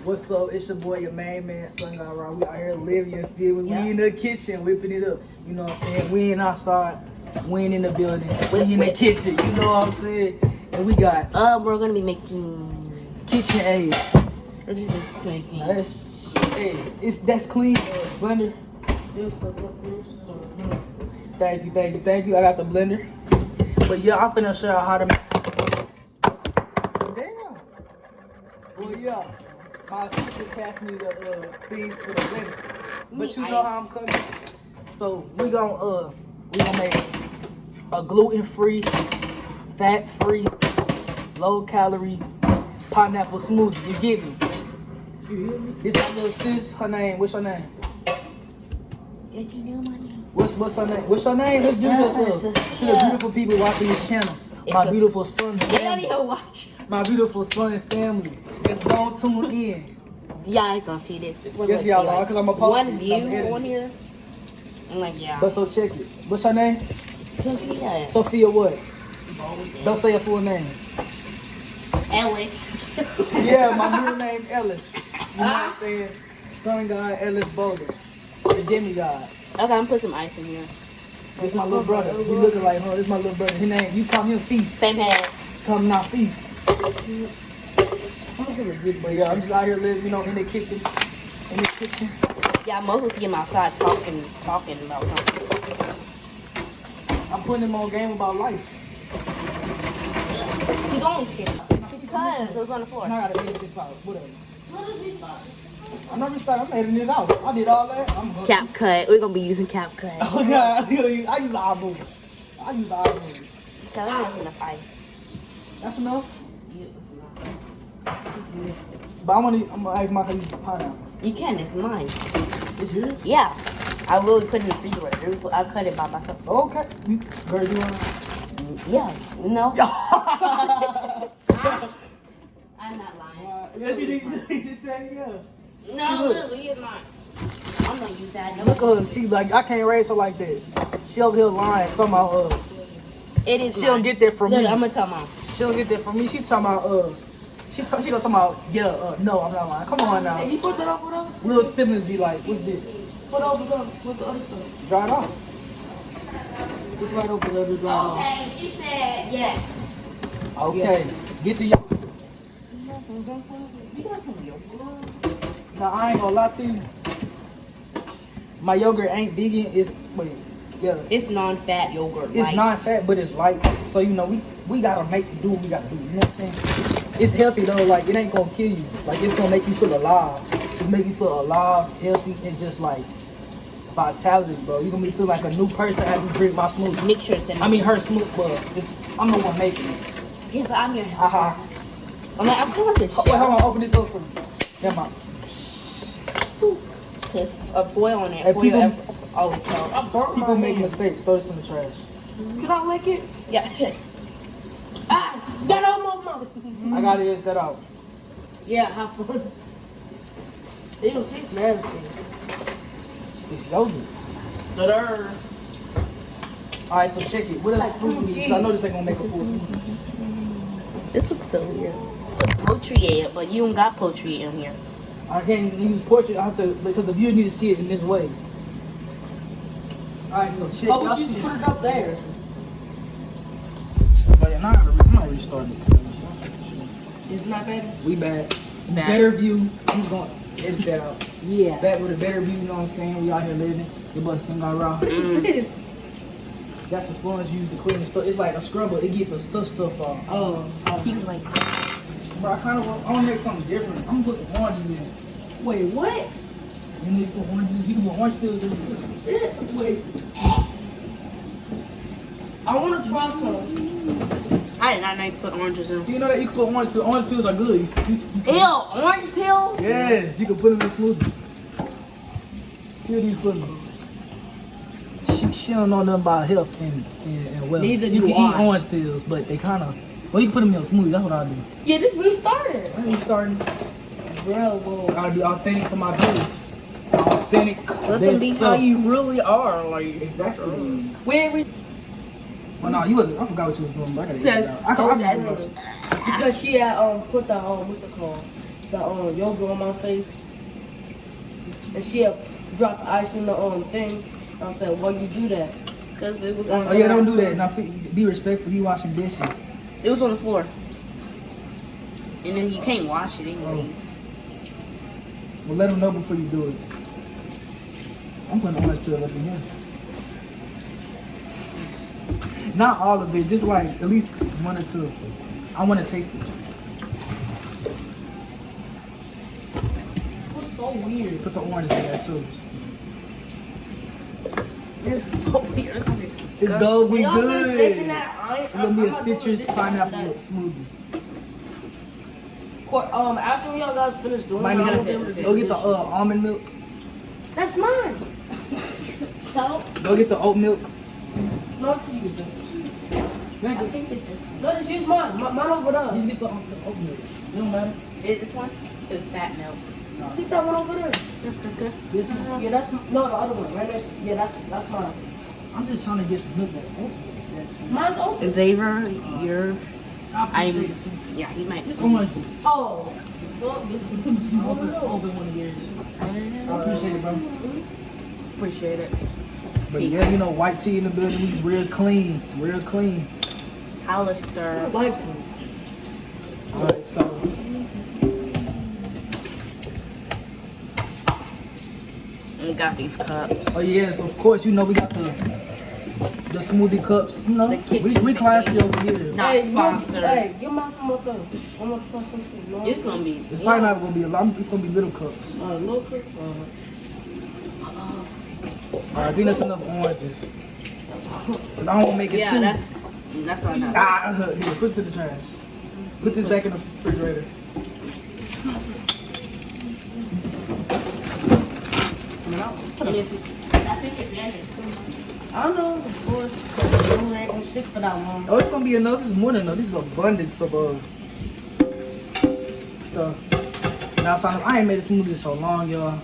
What's up? It's your boy, your main man, Son God Rock. We out here living, you feel me? We in the kitchen, whipping it up. You know what I'm saying? We ain't outside. We ain't in the building. We in the kitchen. You know what I'm saying? And we got we're gonna be making kitchen aid. This is clean. That's clean. Blender. Thank you. I got the blender. But yeah, I'm finna show you how to make. Damn. Well, yeah. My sister passed me the things for the blender. But you know how I'm coming. So we gonna make a gluten-free, fat-free, low-calorie pineapple smoothie. You get me? You hear me? This our little sis. Her name. What's her name? Did you know my name? What's her name? What's your name? Let's do this to the beautiful people watching this channel. My beautiful son and family. My beautiful son and family. Let's go tune in. Y'all ain't gonna see this. Yes, y'all are, because I'm a post one view on here. I'm like, yeah. But so check it. What's her name? Sophia. Sophia what? Don't say her full name. Ellis. Yeah, my middle name Ellis. You know what I'm saying? Son God Ellis Boulder. The demigod. Okay, I'm gonna put some ice in here. This my little brother. He looking like her. This my little brother. His name, you call him Feast. Same head. Come now, Feast. But yeah, I'm just out here living, you know, in the kitchen. Yeah, I mostly see him outside talking about something. I'm putting him on game about life. He's only scared. Because it was on the floor. I gotta edit this out. Whatever. I'm not restarting. I'm editing it out. I did all that. Cap cut. We're gonna be using cap cut. Oh yeah, I use iMovie. Tell me that's enough ice. That's enough? But I'm gonna ask my use pineapple. You can, it's mine. It's yours? Yeah. I literally put it in the refrigerator. I cut it by myself. Okay. Girl, you want Yeah. No. I'm not lying. Yes, you just said yeah. No, literally, it's not. I'm gonna use that. No. Look at her. See, like, I can't raise her like that. She over here lying, talking about, It is she don't get that from me. I'm gonna tell mom. She don't get that from me. She talking about, she gonna talk about, no, I'm not lying. Come on now. Hey, you put that up with us? Little siblings be like, what's this? Put over there with the other stuff. Dry it off. It's right over there to dry it off. Okay, she said yes. Okay, get the yogurt. You got some yogurt? Now, I ain't gonna lie to you. My yogurt ain't vegan. It's non-fat yogurt. It's non-fat, but it's light. So, you know, we gotta do what we gotta do. You know what I'm saying? It's healthy, though. Like, it ain't gonna kill you. Like, it's gonna make you feel alive. It make you feel alive, healthy, and just, like, vitality, bro. You're gonna feel like a new person after you drink my smoothie. Make sure it's in her smoothie, but I'm the one making it. Yeah, but I'm your Uh-huh. I'm kind of like a chef. Wait, hold on. Open this up for me. Never mind. A foil on it. Hey, people always tell. People make mistakes. Throw this in the trash. Can I lick it? Yeah. Get on my mouth. I gotta get that out. Yeah, have fun. Ew, tastes nasty. It's yogurt. Alright, so check it. What else fruit you need? I know this ain't gonna make a full smoothie. This looks so weird. Poultry, yeah, but you don't got poultry in here. I can't use portrait. I have to, because the viewers need to see it in this way. Alright, so check. Oh, but you just put it up there. But yeah, I'm not restarting it. It's not better? We bad. Better view. I'm gonna edit that out. Yeah. Back with a better view, you know what I'm saying? We out here living. Your boy Son God Rock. What is this? That's a sponge used to clean the stuff. It's like a scrubber. It gets the stuff off. Oh, he's like, Bro, I want to make something different. I'm gonna put some oranges in. wait, what? You need to put oranges. You can put orange peels in. Wait. I want to try some. I did not know you could put oranges in. You know that you can put orange peels. Orange peels are good. Ew, orange peels? Yes, you can put them in a smoothie. Here these for me. She don't know nothing about health and well. Neither you do can I. eat orange peels, but they kind of. Well, you can put them in a smoothie. That's what I do. Yeah, this restarted. I ain't starting. Bro, whoa. Gotta be authentic for my viewers. Authentic. Let them be how you really are. Like, exactly. Where we. Oh no, you wasn't. I forgot what you was doing, but I gotta get it out. I can Because she had put the what's it called? the yogurt on my face, and she had dropped ice in the thing. I said, "Why you do that?" Because it was Oh yeah, don't do that. Now be respectful. He washing dishes. It was on the floor. And then you can't wash it anyways. Well, let him know before you do it. I'm putting orange peel up in here. Not all of it, just like at least 1 or 2. I want to taste it. What's so weird? Put the orange in there too. It's so weird. It's gonna be Y'all finish good. making It's that? gonna be a I'm not doing citrus this pineapple today. smoothie. After y'all guys finish doing Might that, need I'm some- gonna be able to Go get the this. almond milk. That's mine. So, Go get the oat milk. No, it's you. I think it's this one. No, just use mine. Mine over there. Just get the oat milk. It don't matter. Is this one? It's fat milk. Get that one over there. This one. Yeah, that's no, the other one right next. Yeah, that's mine. I'm just trying to get some milk. Mine's open. Xavier, you're... I'm. Yeah, he might... Orange. Oh. Open one of yours. I appreciate it, bro. Appreciate it. But yeah, you know, white tea in the building, we real clean, real clean. Hollister. Like Alright, so We got these cups. oh yes, of course, you know we got the smoothie cups. You know, The kitchen we classy over here. Not sponsored. Hey, give mine some more things. I'm gonna try something. No. It's gonna be... It's probably not gonna be a lot. It's gonna be little cups. Little cooks. I think that's enough oranges. 'Cause I don't want to make it Yeah, too. that's not enough. Here, put this in the trash. Put this back in the refrigerator. And if you, I think it's magic. I don't know, of course. You ain't gonna stick for that long. Oh, it's gonna be enough. This is more than enough. This is abundance of stuff. Now, son, I ain't made a smoothie in so long, y'all.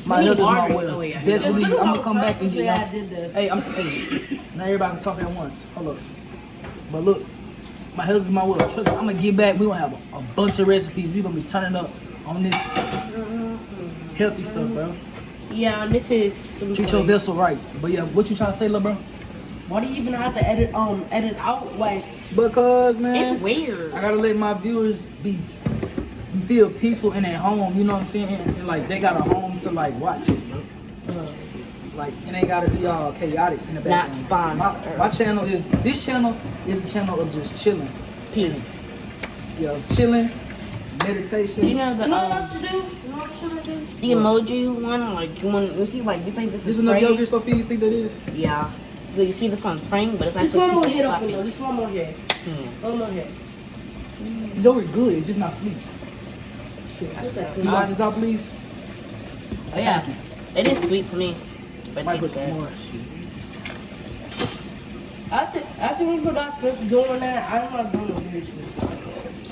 My We health is my ordered- will. oh, yeah. Best believe I'm gonna How come back and fast get I y'all. did this. Hey, now everybody can talk at once. Hold up. But look, my health is my will. Trust me, I'm gonna get back. We gonna have a bunch of recipes. We gonna be turning up on this healthy stuff, bro. Yeah, this is... Treat your vessel right. But yeah, what you trying to say, little bro? Why do you even have to edit out like Because man, It's weird. I gotta let my viewers feel peaceful and at home. You know what I'm saying? And like they got a home to like watch it, bro. Like it ain't gotta be all chaotic in the Not background. sponsored. My channel is this channel is a channel of just chilling. Peace. You know, chilling, meditation. You know the you know what to do? You know what to do? the emoji one, like you want you see, like you think this This is enough praying? yogurt, Sophia? You think that is? Yeah. So you see this one's praying, but it's This actually one more people hit up clapping. in there. This one more hit. One more hit. Yogurt good, it's just not sweet. that? Can you watch this out, please? Oh, yeah, it is sweet to me, but it Might put tastes some good. more. After we forgot finished doing that, I'm not doing the weird shit.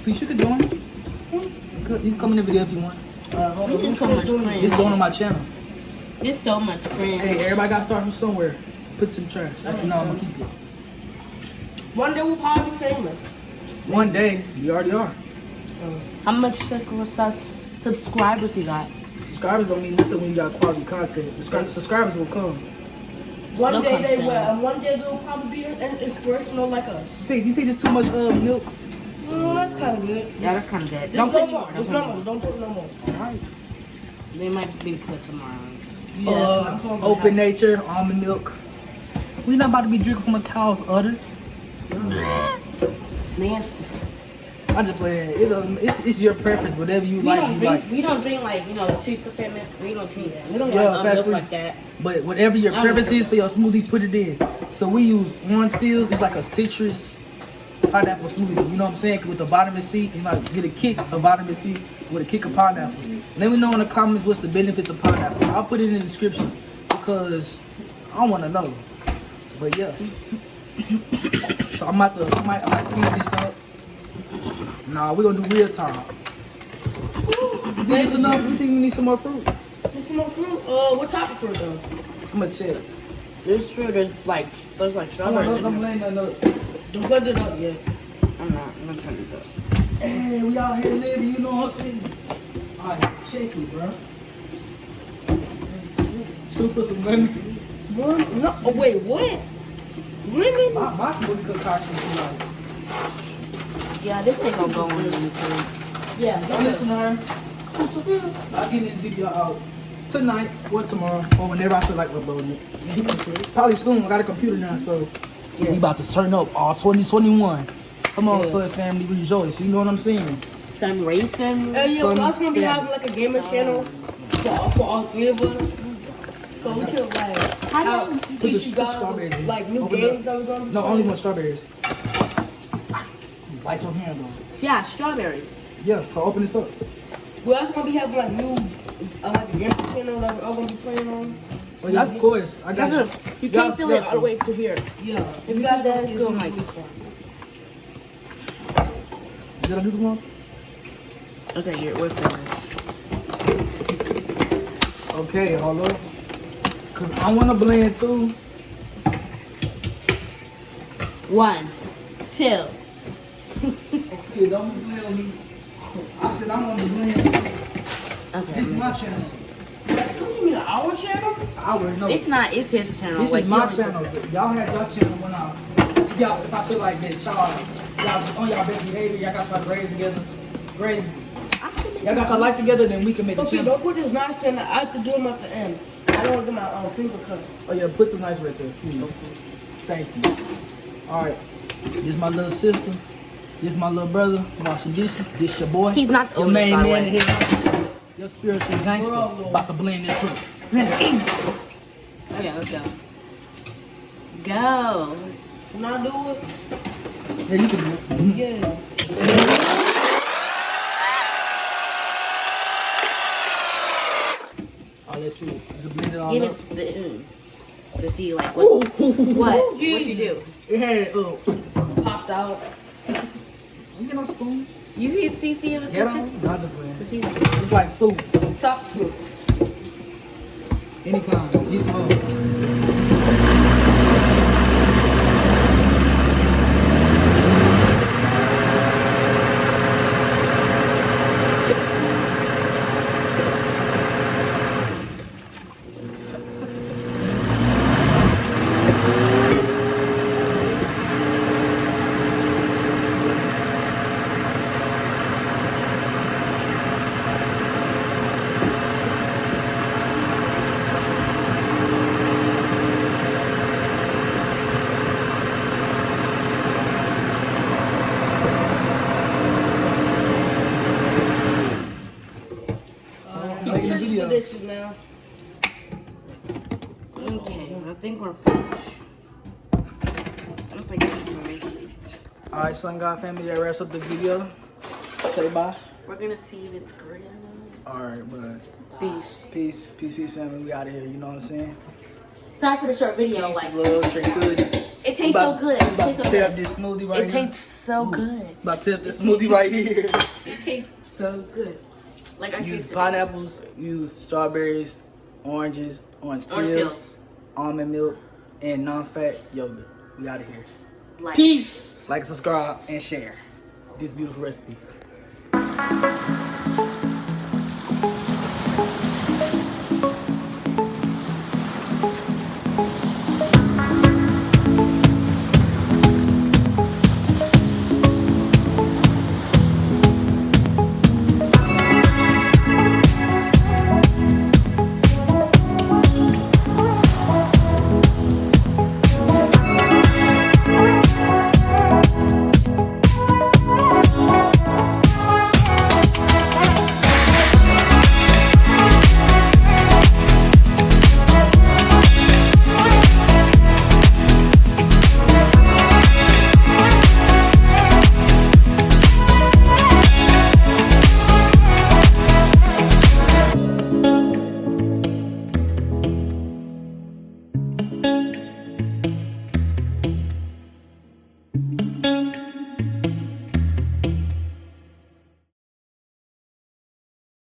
Please, you could join. You can come in the video if you want. Hold This on, is so much cream. It's going on my channel. There's so much cream. Hey, everybody got to start from somewhere. Put some trash. Actually, no, I'm going to keep it. One day we'll probably be famous. One day, we already are. How much subscribers you got? Subscribers don't mean nothing when you got quality content. Subscribers will come. One No day they concern. will, and one day they'll probably be inspirational like us. Do you think there's too much milk? That's kind of good. Yeah, that's kind of dead. There's Don't no put any more. more. There's no more. Don't put no more. Alright. They might be put tomorrow. Open nature, almond milk. We not about to be drinking from a cow's udder. Nasty. I just play it. It's your preference, whatever you We like. don't You drink. like. We don't drink like 2% milk. We don't drink. We don't Yeah, like fat milk free. like that. But whatever your preference is for your smoothie, put it in. So we use orange peel. It's like a citrus pineapple smoothie. You know what I'm saying? With the vitamin C, you might get a kick of vitamin C with a kick of pineapple. Let me know in the comments what's the benefits of pineapple. I'll put it in the description because I want to know. But yeah. So I might speed this up. Nah, we're gonna do real time. You think it's enough? You think we need some more fruit? There's some more fruit. What type of fruit though? I'm gonna check. There's fruit. There's like I'm strawberries. laying that up. Don't put it up yet. I'm not. I'm gonna turn it up. Hey, we out here living, you know what I'm saying? Alright, check it, bro. Should put some lemon. No, oh, wait, what? Lemons? My smoothie concoction is like. Yeah, this ain't gonna go on YouTube. Yeah, Don't listen to her. I'll get this video out tonight or tomorrow or whenever I feel like uploading it. Probably soon. I got a computer now, so we about to turn up all 2021. Come on, Soy family, rejoice. You know what I'm saying? Some racing. And Son, us gonna be yeah. having like a gaming channel for all three of us. So we can like teach you guys like new games that we're gonna be No, playing. only one strawberries. Bite your hand off. Yeah, strawberries. Yeah, so open this up. We're also gonna be having like new like a gaming channel that we're all gonna be playing on. Oh, yeah, of course. I got you. You can't feel it all the way to here. Yeah. If you got that, it's going like. Did I do the one? Okay, here, we're finished. Okay, hold up. Cause I wanna blend too. 1, 2. Okay, don't blend on me. I said I want to blend. Okay. This is my channel. You mean our channel? I already know. It's not. It's his channel. This like, is my he- channel. Y'all have your channel when y'all, if I feel like that, y'all on y'all best behavior, y'all got y'all grades together. Grades. Y'all got y'all life together, then we can make a Okay, channel. don't put this nice in. I have to do them at the end. I don't want to get my finger cut. Oh yeah, put the knife right there, please. Thank you. All right, this my little sister. This my little brother. Washing dishes. This your boy. He's not the your oldest, main by the man way. here. Your spiritual gangster. Bro. About to blend this up. Let's eat. Okay, let's go. Go. Can I do it? Yeah, you can do it. Mhm. Yeah. Oh, let's see. Is it blended all Give up? us the to see like what? What you do? It had it up. Popped out. You get no spoon? You see it? Get on. Not the blend. See? It's like soup. Top scoop. Any kind. This one. Making a video. Dishes now. Okay, I think we're finished. I don't think this is finished. All right, Sun God family, that wraps up the video. Say bye. We're gonna see if it's green. All right, but Peace. peace, family. We out of here. You know what I'm saying? Sorry for the short video. Peace, Like, love, tranquility. it tastes so good. We about It to tastes so tear up good. this smoothie right It here. tastes so good. About to tear up this smoothie right here. It tastes so good. Like I Use pineapples, use strawberries, oranges, orange peels, almond milk, and non-fat yogurt. We out of here. Like, Peace. Like, subscribe, and share this beautiful recipe.